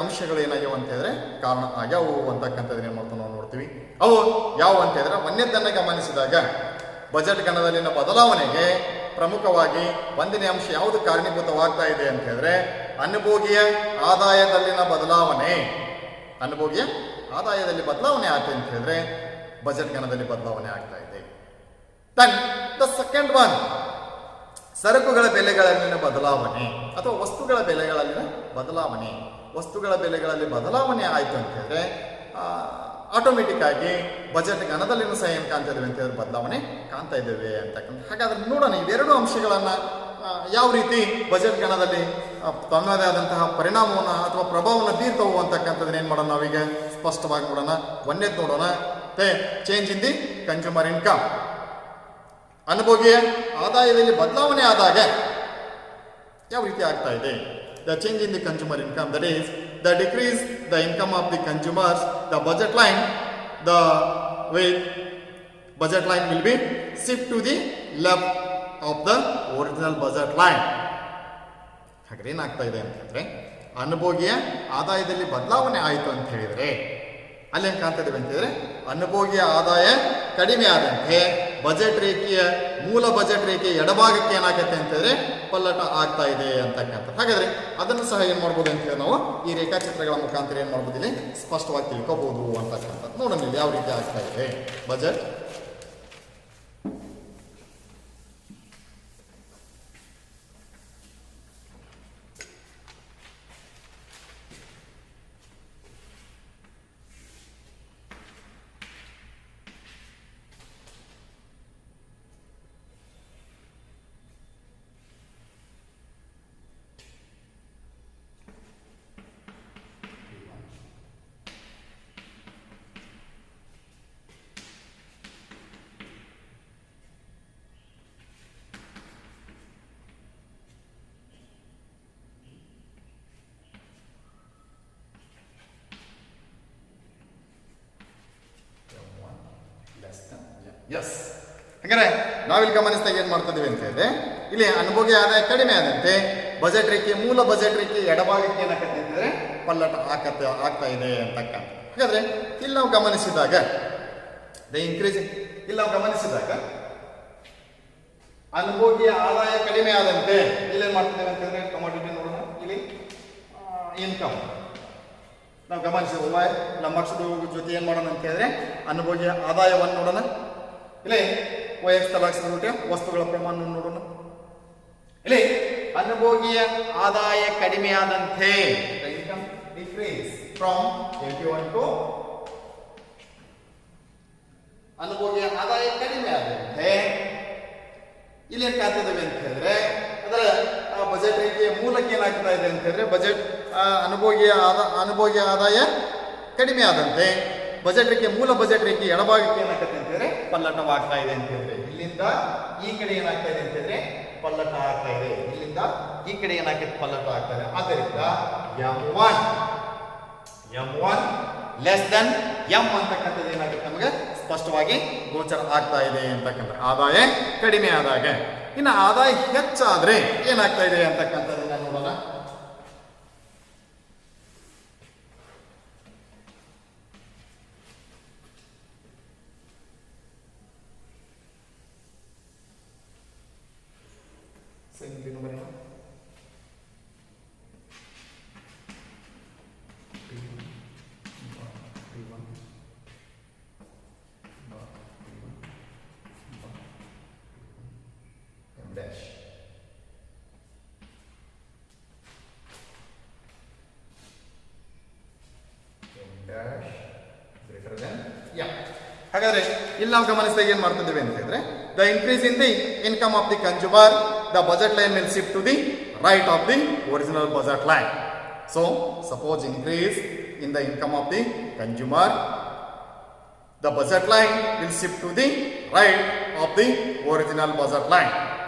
ಅಂಶಗಳು ಏನಾಗ್ಯಾವ ಅಂತ ಹೇಳಿದ್ರೆ ಕಾರಣ ಆಗ್ಯಾವು ಅಂತಕ್ಕಂಥದ್ದು ಏನು ಮಾಡ್ತಾ ನಾವು ನೋಡ್ತೀವಿ. ಅವು ಯಾವ ಅಂತ ಹೇಳಿದ್ರೆ ಒಂದನೇದನ್ನ ಗಮನಿಸಿದಾಗ ಬಜೆಟ್ ಗಣದಲ್ಲಿನ ಬದಲಾವಣೆಗೆ ಪ್ರಮುಖವಾಗಿ 1ನೇ ಅಂಶ ಯಾವುದು ಕಾರಣೀಭೂತವಾಗ್ತಾ ಇದೆ ಅಂತ ಹೇಳಿದ್ರೆ ಅನುಭೋಗಿಯ ಆದಾಯದಲ್ಲಿನ ಬದಲಾವಣೆ. ಅನುಭೋಗಿಯ ಆದಾಯದಲ್ಲಿ ಬದಲಾವಣೆ ಆಗ್ತದೆ ಅಂತ ಹೇಳಿದ್ರೆ ಬಜೆಟ್ ಗಣದಲ್ಲಿ ಬದಲಾವಣೆ ಆಗ್ತಾ ಇದೆ. ದೆನ್ ದ ಸೆಕೆಂಡ್ ಒನ್ ಸರಕುಗಳ ಬೆಲೆಗಳಲ್ಲಿನ ಬದಲಾವಣೆ ಅಥವಾ ವಸ್ತುಗಳ ಬೆಲೆಗಳಲ್ಲಿನ ಬದಲಾವಣೆ. ವಸ್ತುಗಳ ಬೆಲೆಗಳಲ್ಲಿ ಬದಲಾವಣೆ ಆಯಿತು ಅಂತ ಹೇಳಿದ್ರೆ ಆಟೋಮೆಟಿಕ್ ಆಗಿ ಬಜೆಟ್ ಗಣದಲ್ಲಿನೂ ಸಹ ಏನು ಕಾಣ್ತಾ ಇದ್ದೇವೆ ಅಂತ ಹೇಳಿದ್ರೆ ಬದಲಾವಣೆ ಕಾಣ್ತಾ ಇದ್ದೇವೆ ಅಂತಕ್ಕಂಥ. ಹಾಗಾದ್ರೆ ನೋಡೋಣ ಇವೆರಡು ಅಂಶಗಳನ್ನು ಯಾವ ರೀತಿ ಬಜೆಟ್ ಗಣದಲ್ಲಿ ತನ್ನದೇ ಆದಂತಹ ಪರಿಣಾಮವನ್ನು ಅಥವಾ ಪ್ರಭಾವವನ್ನು ಬೀರ್ತವು ಅಂತಕ್ಕಂಥದ್ದನ್ನ ಏನು ಮಾಡೋಣ ನಾವೀಗ ಸ್ಪಷ್ಟವಾಗಿ ನೋಡೋಣ. ಒಂದೇದು ನೋಡೋಣ change in the consumer income. ಅನುಭೋಗಿಯ ಆದಾಯದಲ್ಲಿ ಬದಲಾವಣೆ ಆದಾಗ ಯಾವ ರೀತಿ ಆಗ್ತಾ ಇದೆ? The change in the consumer income, that is the decrease the income of the consumers, the budget line, the with budget line will be shift to the left of the original budget line. ಹಾಗಾದ್ರೆ ಏನಾಗ್ತಾ ಇದೆ ಅಂತ ಹೇಳಿದ್ರೆ ಅನುಭೋಗಿಯ ಆದಾಯದಲ್ಲಿ ಬದಲಾವಣೆ ಆಯಿತು ಅಂತ ಹೇಳಿದರೆ ಅಲ್ಲಿ ಏನು ಕಾಣ್ತಾ ಇದ್ದೇವೆ ಅಂತ ಹೇಳಿದ್ರೆ ಅನುಭೋಗಿಯ ಆದಾಯ ಕಡಿಮೆ ಆದಂತೆ ಬಜೆಟ್ ರೇಖೆಯ ಮೂಲ ಬಜೆಟ್ ರೇಖೆಯ ಎಡಭಾಗಕ್ಕೆ ಏನಾಗುತ್ತೆ ಅಂತಂದ್ರೆ ಪಲ್ಲಟ ಆಗ್ತಾ ಇದೆ ಅಂತಕ್ಕಂಥ. ಹಾಗಾದ್ರೆ ಅದನ್ನು ಸಹ ಏನ್ ಮಾಡ್ಬೋದು ಅಂತ ಹೇಳಿ ನಾವು ಈ ರೇಖಾಚಿತ್ರಗಳ ಮುಖಾಂತರ ಏನ್ ಮಾಡ್ಬೋದು, ಇಲ್ಲಿ ಸ್ಪಷ್ಟವಾಗಿ ತಿಳ್ಕೋಬಹುದು ಅಂತಕ್ಕಂಥ. ನೋಡೋಣ ಇಲ್ಲಿ ಯಾವ ರೀತಿ ಆಗ್ತಾ ಇದೆ ಬಜೆಟ್. ಎಸ್, ಹಾಗಾದ್ರೆ ನಾವಿಲ್ಲಿ ಗಮನಿಸಿದಾಗ ಏನ್ ಮಾಡ್ತಾ ಇದೀವಿ ಅಂತ ಹೇಳಿದ್ರೆ, ಇಲ್ಲಿ ಅನುಭೋಗಿ ಆದಾಯ ಕಡಿಮೆ ಆದಂತೆ ಬಜೆಟ್ ರೇಖೆ ಮೂಲ ಬಜೆಟ್ ರೇಖೆ ಎಡಭಾಗಕ್ಕೆ ಏನಾಗತ್ತೆ ಅಂತಂದ್ರೆ ಪಲ್ಲಟ ಆಗ್ತಾ ಇದೆ ಅಂತಕ್ಕಂಥ. ಹಾಗಾದ್ರೆ ಇಲ್ಲಿ ನಾವು ಗಮನಿಸಿದಾಗ ಇಲ್ಲಿ ನಾವು ಗಮನಿಸಿದಾಗ ಅನುಭೋಗಿಯ ಆದಾಯ ಕಡಿಮೆ ಆದಂತೆ ಇಲ್ಲಿ ಏನ್ ಮಾಡ್ತಿದ್ದೇವೆ ಅಂತಂದ್ರೆ ಕಮಾಡಿಟಿ ನೋಡೋಣ. ಇಲ್ಲಿ ಇನ್ಕಮ್ ನಾವು ಗಮನಿಸಿದ ನಮ್ಮ ಅಕ್ಷದ ಜೊತೆ ಏನ್ ಮಾಡೋಣ ಅಂತ ಹೇಳಿದ್ರೆ ಅನುಭೋಗಿಯ ಆದಾಯವನ್ನು ನೋಡೋಣ. ಇಲ್ಲಿ ವೈಯಕ್ತಿಕ ವಸ್ತುಗಳ ಪ್ರಮಾಣ ನೋಡೋಣ. ಇಲ್ಲಿ ಅನುಭೋಗಿಯ ಆದಾಯ ಕಡಿಮೆಯಾದಂತೆ ಇನ್ಕಮ್ ಡಿಕ್ರೀಸ್ ಫ್ರಮ್ 81 ಟು ಅನುಭೋಗಿಯ ಆದಾಯ ಕಡಿಮೆ ಆದಂತೆ ಇಲ್ಲಿ ಏನ್ ಕಾಣ್ತಿದ್ದೇವೆ ಅಂತ ಹೇಳಿದ್ರೆ ಅದರ ಬಜೆಟ್ ರೇಖೆಯ ಮೂಲಕ್ಕೆ ಏನಾಗ್ತಾ ಇದೆ ಅಂತ ಹೇಳಿದ್ರೆ ಬಜೆಟ್ ಅನುಭೋಗಿಯ ಆದಾಯ ಕಡಿಮೆ ಆದಂತೆ ಬಜೆಟ್ ರೇಖೆ ಮೂಲ ಬಜೆಟ್ ರೇಖೆ ಎಡಭಾಗಕ್ಕೆ ಏನಾಗ್ತದೆ ಅಂತ ಹೇಳಿದ್ರೆ ಪಲ್ಲಟವಾಗ್ತಾ ಇದೆ ಅಂತ ಹೇಳಿದ್ರೆ ಇಲ್ಲಿಂದ ಈ ಕಡೆ ಏನಾಗ್ತಾ ಇದೆ ಅಂತ ಹೇಳಿದ್ರೆ ಪಲ್ಲಟ ಆಗ್ತಾ ಇದೆ, ಇಲ್ಲಿಂದ ಈ ಕಡೆ ಏನಾಗ್ತದೆ ಪಲ್ಲಟ ಆಗ್ತಾ ಇದೆ. ಆದ್ದರಿಂದ M1 ಲೆಸ್ ದನ್ M ಅಂತಕ್ಕಂಥದ್ದು ಏನಾಗುತ್ತೆ ನಮಗೆ ಸ್ಪಷ್ಟವಾಗಿ ಗೋಚರ ಆಗ್ತಾ ಇದೆ ಅಂತಕ್ಕಂಥ. ಆದಾಯ ಕಡಿಮೆ ಆದಾಗ ಇನ್ನು ಆದಾಯ ಹೆಚ್ಚಾದ್ರೆ ಏನಾಗ್ತಾ ಇದೆ ಅಂತಕ್ಕಂಥದ್ದನ್ನ ನೋಡೋಣ. ಹಾಗಾದ್ರೆ ಇಲ್ಲಿ ನಾವು ಗಮನಿಸಿದಾಗ ಏನ್ ಮಾಡ್ತಿದ್ದೇವೆ ಅಂತ ಹೇಳಿದ್ರೆ the increase in the income of the consumer the budget line will shift to the right of the original budget line. So suppose increase in the income of the consumer the budget line will shift to the right of the original budget line.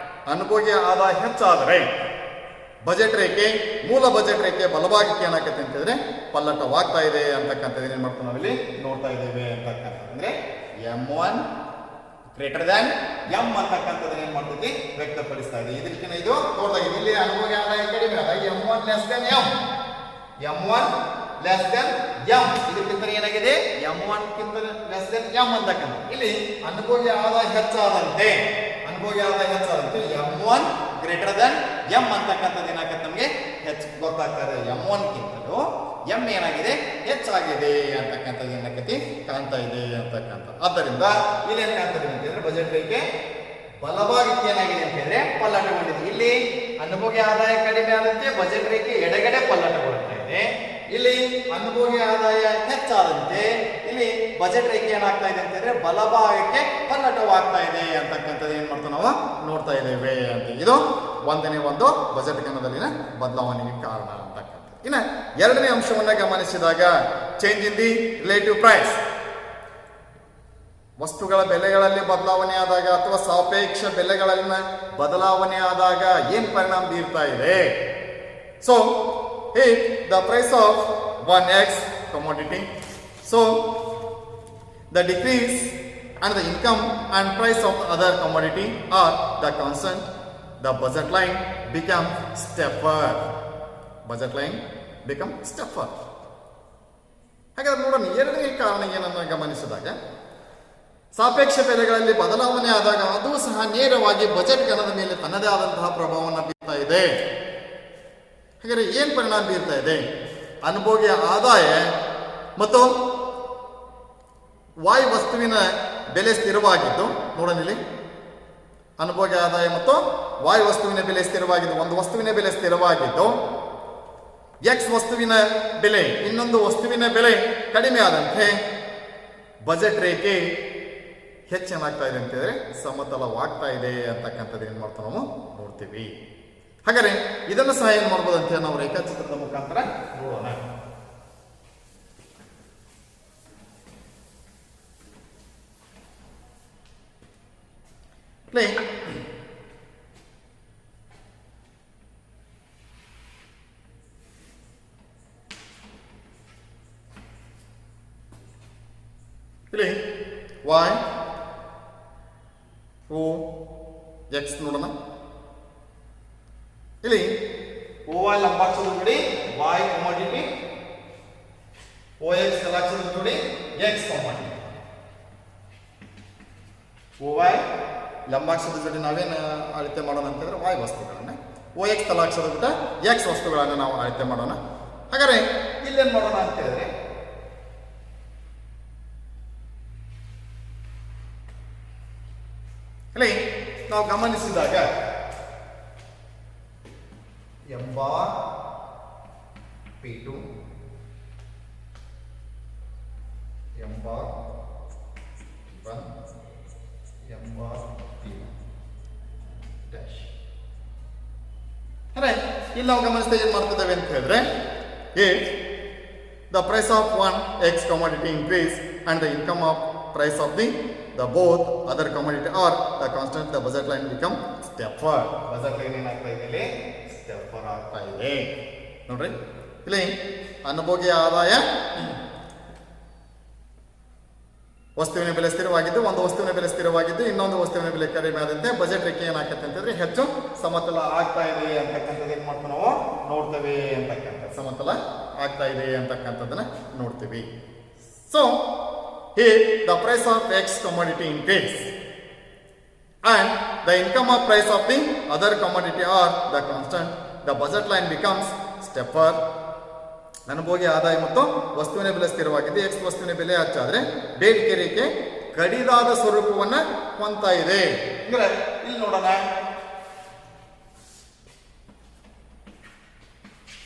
ಅನುಭೋಗಿಯ ಆದಾಯ ಹೆಚ್ಚಾದರೆ budget ರೇಖೆ ಮೂಲ budget ರೇಖೆ ಬಲಭಾಗಕ್ಕೆ ಏನಾಗುತ್ತೆ ಅಂತಂದ್ರೆ ಪಲ್ಲಟವಾಗ್ತಾ ಇದೆ ಅಂತಕ್ಕಂಥದ್ದು ಏನ್ ಮಾಡ್ತೀವಿ ನಾವಿಲ್ಲಿ ನೋಡ್ತಾ ಇದ್ದೇವೆ ಅಂತಕ್ಕಂಥದ್ದು. ಅಂದ್ರೆ M1 ಗ್ರೇಟರ್ ದ್ಯಾನ್ M ಅಂತಕ್ಕಂಥದ್ದು ಏನ್ ಮಾಡ್ತೈತಿ ವ್ಯಕ್ತಪಡಿಸ್ತಾ ಇದೆ. ಇದಕ್ಕಿಂತ ಇದು ನೋಡ್ದಾಗಿದೆ ಇಲ್ಲಿ ಅನುಭೋಗಿ ಆದಾಯ ಕಡಿಮೆ ಆದಾಗ M1 less than M1 less than M ಇದಕ್ಕಿಂತ ಏನಾಗಿದೆ M1 ಕಿಂತ ಲೆಸ್ ದೆನ್ M ಅಂತಕ್ಕಂಥ. ಇಲ್ಲಿ ಅನುಭೋಗಿ ಆದಾಯ ಹೆಚ್ಚಾದಂತೆ M1 ಗ್ರೇಟರ್ ದನ್ M ಅಂತಕ್ಕಂಥದ್ದು ಏನಾಗುತ್ತೆ ನಮಗೆ ಹೆಚ್ಚು ಗೊತ್ತಾಗ್ತಾ ಇದೆ. M1 ಗಿಂತಲೂ M ಏನಾಗಿದೆ ಹೆಚ್ಚಾಗಿದೆ ಅಂತಕ್ಕಂಥದ್ದು ಏನಾಗತಿ ಕಾಣ್ತಾ ಇದೆ ಅಂತಕ್ಕಂಥ. ಆದ್ದರಿಂದ ಇಲ್ಲೇನ್ ಕಾಣ್ತದೆ ಅಂತಂದ್ರೆ ಬಜೆಟ್ ರೇಖೆ ಬಲಭಾಗಕ್ಕೆ ಏನಾಗಿದೆ ಅಂತ ಹೇಳಿದ್ರೆ ಪಲ್ಲಟಗೊಂಡಿದೆ. ಇಲ್ಲಿ ಅನುಭೋಗಿ ಆದಾಯ ಕಡಿಮೆ ಆದಂತೆ ಬಜೆಟ್ ರೇಖೆ ಎಡಗಡೆ ಪಲ್ಲಟಗೊಳ್ತಾ ಇದೆ. ಇಲ್ಲಿ ಅನುಭೋಗಿ ಆದಾಯ ಹೆಚ್ಚಾದಂತೆ ಇಲ್ಲಿ ಬಜೆಟ್ ರೇಖೆ ಏನಾಗ್ತಾ ಇದೆ ಅಂತಂದ್ರೆ ಬಲಭಾಗಕ್ಕೆ ಪಲ್ಲಟವಾಗ್ತಾ ಇದೆ ಅಂತಕ್ಕಂಥದ್ದು ಏನ್ ಮಾಡ್ತೀವಿ ನಾವು ನೋಡ್ತಾ ಇದ್ದೇವೆ ಅಂತ. ಇದು ಒಂದನೇ ಒಂದು ಬಜೆಟ್ ಗಣದಲ್ಲಿನ ಬದಲಾವಣೆಗೆ ಕಾರಣ ಅಂತಕ್ಕಂಥದ್ದು. ಇನ್ನು ಎರಡನೇ ಅಂಶವನ್ನ ಗಮನಿಸಿದಾಗ change in the relative price, ವಸ್ತುಗಳ ಬೆಲೆಗಳಲ್ಲಿ ಬದಲಾವಣೆ ಆದಾಗ ಅಥವಾ ಸಾಪೇಕ್ಷ ಬೆಲೆಗಳಲ್ಲಿನ ಬದಲಾವಣೆ ಆದಾಗ ಏನ್ ಪರಿಣಾಮ ಬೀರ್ತಾ ಇದೆ. So if the price of one X commodity, so the decrease and the income and price of the other commodity are the constant, the budget line become stepper. Budget line become stepper. ಹಾಗಾದ್ರೆ ನೋಡೋಣ ಎರಡನೇ ಕಾರಣ ಏನನ್ನ ಗಮನಿಸಿದಾಗ ಸಾಪೇಕ್ಷ ಬೆಲೆಗಳಲ್ಲಿ ಬದಲಾವಣೆ ಆದಾಗ ಅದು ಸಹ ನೇರವಾಗಿ ಬಜೆಟ್ ಗಣದ ಮೇಲೆ ತನ್ನದೇ ಆದಂತಹ ಪ್ರಭಾವವನ್ನು ಬೀರ್ತಾ ಇದೆ. ಹಾಗಾದ್ರೆ ಏನ್ ಪರಿಣಾಮ ಬೀರ್ತಾ ಇದೆ? ಅನುಭೋಗ್ಯ ಆದಾಯ ಮತ್ತು ವಾಯು ವಸ್ತುವಿನ ಬೆಲೆ ಸ್ಥಿರವಾಗಿದ್ದು, ನೋಡೋಣ ಇಲ್ಲಿ, ಅನುಭೋಗ್ಯ ಆದಾಯ ಮತ್ತು ವಾಯು ವಸ್ತುವಿನ ಬೆಲೆ ಸ್ಥಿರವಾಗಿದ್ದು, ಒಂದು ವಸ್ತುವಿನ ಬೆಲೆ ಸ್ಥಿರವಾಗಿದ್ದು ಎಕ್ಸ್ ವಸ್ತುವಿನ ಬೆಲೆ ಇನ್ನೊಂದು ವಸ್ತುವಿನ ಬೆಲೆ ಕಡಿಮೆ ಆದಂತೆ ಬಜೆಟ್ ರೇಖೆ ಹೆಚ್ಚೇನಾಗ್ತಾ ಇದೆ ಅಂತಂದ್ರೆ ಸಮತಲವಾಗ್ತಾ ಇದೆ ಅಂತಕ್ಕಂಥದ್ದು ಏನ್ ಮಾಡ್ತಾ ನಾವು ನೋಡ್ತೀವಿ. ಹಾಗಾದ್ರೆ ಇದನ್ನು ಸಹ ಏನ್ ಮಾಡ್ಬೋದು ಅಂತ ನಾವು ರೇಖಾಚಿತ್ರದ ಮುಖಾಂತರ ನೋಡೋಣ. ಪ್ಲೇ ಇಲ್ಲಿ y o x ನೋಡೋಣ. ಇಲ್ಲಿ OY ಲಂಬಾಕ್ಷದ ಜೋಡಿ y ಕಮಾಡಿಟಿ, OX ತಲಾಕ್ಷದ ಜೋಡಿ x ಕಮಾಡಿಟಿ. OY ಲಂಬಾಕ್ಷದ ಜೋಡಿ ನಾವೇನು ಅಳತೆ ಮಾಡೋಣ ಅಂತಂದ್ರೆ y ವಸ್ತುಗಳನ್ನ, OX ತಲಾಕ್ಷದ ಜೊತೆ x ವಸ್ತುಗಳನ್ನು ನಾವು ಅಳತೆ ಮಾಡೋಣ. ಹಾಗಾದ್ರೆ ಇಲ್ಲೇನ್ ಮಾಡೋಣ ಅಂತ ಹೇಳಿದ್ರೆ ಇಲ್ಲಿ ನಾವು ಗಮನಿಸಿದಾಗ ಎಂಬಾರ್ P2 ಎಂಬಾರ್ P1 ಎಂಬಾರ್ P1 ಡ್ಯಾಶ್. ಅಂದ್ರೆ ಇಲ್ಲಿ ನಾವು ಗಮನಿಸಿದಾಗ ಏನ್ ಮಾಡ್ತಿದ್ದೇವೆ ಅಂತ ಹೇಳಿದ್ರೆ, if the price of one X commodity increase and the income of price of the both other commodity are the constant, the budget line become stepper. Budget line ಏನಾಗ್ತಾ ಇದೆ ಇಲ್ಲಿ? stepper ಆಗ್ತಾ ಇದೆ. ನೋಡ್ರಿ ಇಲ್ಲಿ ಅನುಭೋಗ್ಯ ಆದಾಯ ವಸ್ತುವಿನ ಬೆಲೆ ಸ್ಥಿರವಾಗಿದ್ದು, ಒಂದು ವಸ್ತುವಿನ ಬೆಲೆ ಸ್ಥಿರವಾಗಿದ್ದು ಇನ್ನೊಂದು ವಸ್ತುವಿನ ಬೆಲೆ ಕಡಿಮೆ ಆದಂತೆ ಬಜೆಟ್ ರೇಖೆ ಏನಾಗ್ತದೆ ಅಂತಂದ್ರೆ ಹೆಚ್ಚು ಸಮತಲ ಆಗ್ತಾ ಇದೆ ಅಂತಕ್ಕಂಥದ್ದು ಏನ್ ಮಾಡ್ತೀವಿ ನಾವು ನೋಡ್ತೇವೆ ಅಂತಕ್ಕಂಥ, ಸಮತಲ ಆಗ್ತಾ ಇದೆ ಅಂತಕ್ಕಂಥದ್ದನ್ನ ನೋಡ್ತೀವಿ. So here the price of X commodity increase and the income of price of the other commodity are the constant, the budget line becomes stepper. ಅನುಭೋಗ್ಯ ಆದಾಯ ಮತ್ತು ವಸ್ತುವಿನ ಬೆಲೆ ಸ್ಥಿರವಾಗಿದ್ದು ಎಕ್ಸ್ ವಸ್ತುವಿನ ಬೆಲೆ ಹೆಚ್ಚಾದ್ರೆ ಬೇಡಿಕೆ ರೇಖೆ ಕಡಿದಾದ ಸ್ವರೂಪವನ್ನ ಹೊಂದ್ತಾ ಇದೆ. ಅಂದ್ರೆ ಇಲ್ಲಿ ನೋಡೋಣ,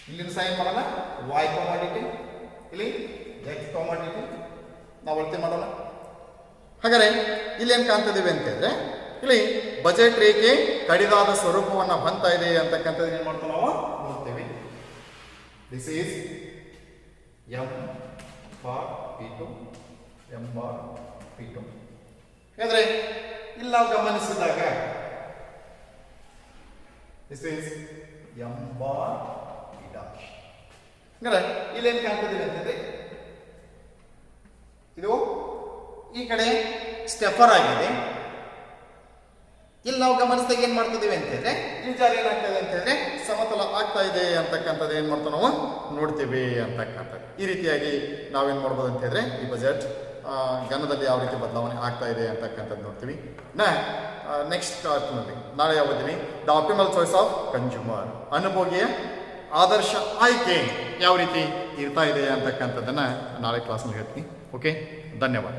ಇಲ್ಲಿನ ಸೈನ್ ಮಾಡೋಣ y commodity, ಇಲ್ಲಿ x commodity ನಾವು ಅಳತೆ ಮಾಡೋಣ. ಹಾಗಾದ್ರೆ ಇಲ್ಲಿ ಏನ್ ಕಾಣ್ತಿದ್ದೀವಿ ಅಂತ ಹೇಳಿದ್ರೆ ಇಲ್ಲಿ ಬಜೆಟ್ ರೇಖೆ ಕಡಿದಾದ ಸ್ವರೂಪವನ್ನ ಹೊಂದ್ತಾ ಇದೆ ಅಂತಕ್ಕಂಥದ್ದು ಏನ್ ಮಾಡ್ತೀವಿ ನಾವು ನೋಡ್ತೀವಿ. This is M for P2 M for P2. ಹಾಗಾದ್ರೆ ಇಲ್ಲಿ ನಾವು ಗಮನಿಸಿದಾಗ this is M for P dash. ಹಾಗಾದ್ರೆ ಇಲ್ಲಿ ಏನ್ ಕಾಣ್ತಿದ್ದೀವಿ ಅಂತಂದ್ರೆ ಇದು ಈ ಕಡೆ ಸ್ಟೆಫರ್ ಆಗಿದೆ. ಇಲ್ಲಿ ನಾವು ಗಮನಿಸಿದಾಗ ಏನ್ ಮಾಡ್ತಿದ್ದೀವಿ ಅಂತ ಹೇಳಿದ್ರೆ ಈ ಜಾರಿ ಏನಾಗ್ತದೆ ಅಂತ ಹೇಳಿದ್ರೆ ಸಮತಲ ಆಗ್ತಾ ಇದೆ ಅಂತಕ್ಕಂಥದ್ದು ಏನ್ ಮಾಡ್ತೀವಿ ನಾವು ನೋಡ್ತೀವಿ ಅಂತಕ್ಕಂಥದ್ದು. ಈ ರೀತಿಯಾಗಿ ನಾವೇನ್ ಮಾಡ್ಬೋದು ಅಂತ ಹೇಳಿದ್ರೆ ಈ ಬಜೆಟ್ ಘನದಲ್ಲಿ ಯಾವ ರೀತಿ ಬದಲಾವಣೆ ಆಗ್ತಾ ಇದೆ ಅಂತಕ್ಕಂಥದ್ದು ನೋಡ್ತೀವಿ. ನೆಕ್ಸ್ಟ್ ಕ್ಲಾಸ್ನಲ್ಲಿ ನಾಳೆ ಯಾವ್ದಿನಿ the optimal choice of consumer, ಅನುಭೋಗಿಯ ಆದರ್ಶ ಆಯ್ಕೆ ಯಾವ ರೀತಿ ಇರ್ತಾ ಇದೆ ಅಂತಕ್ಕಂಥದ್ದನ್ನ ನಾಳೆ ಕ್ಲಾಸ್ನಲ್ಲಿ ಹೇಳ್ತೀನಿ. ಓಕೆ, ಧನ್ಯವಾದ.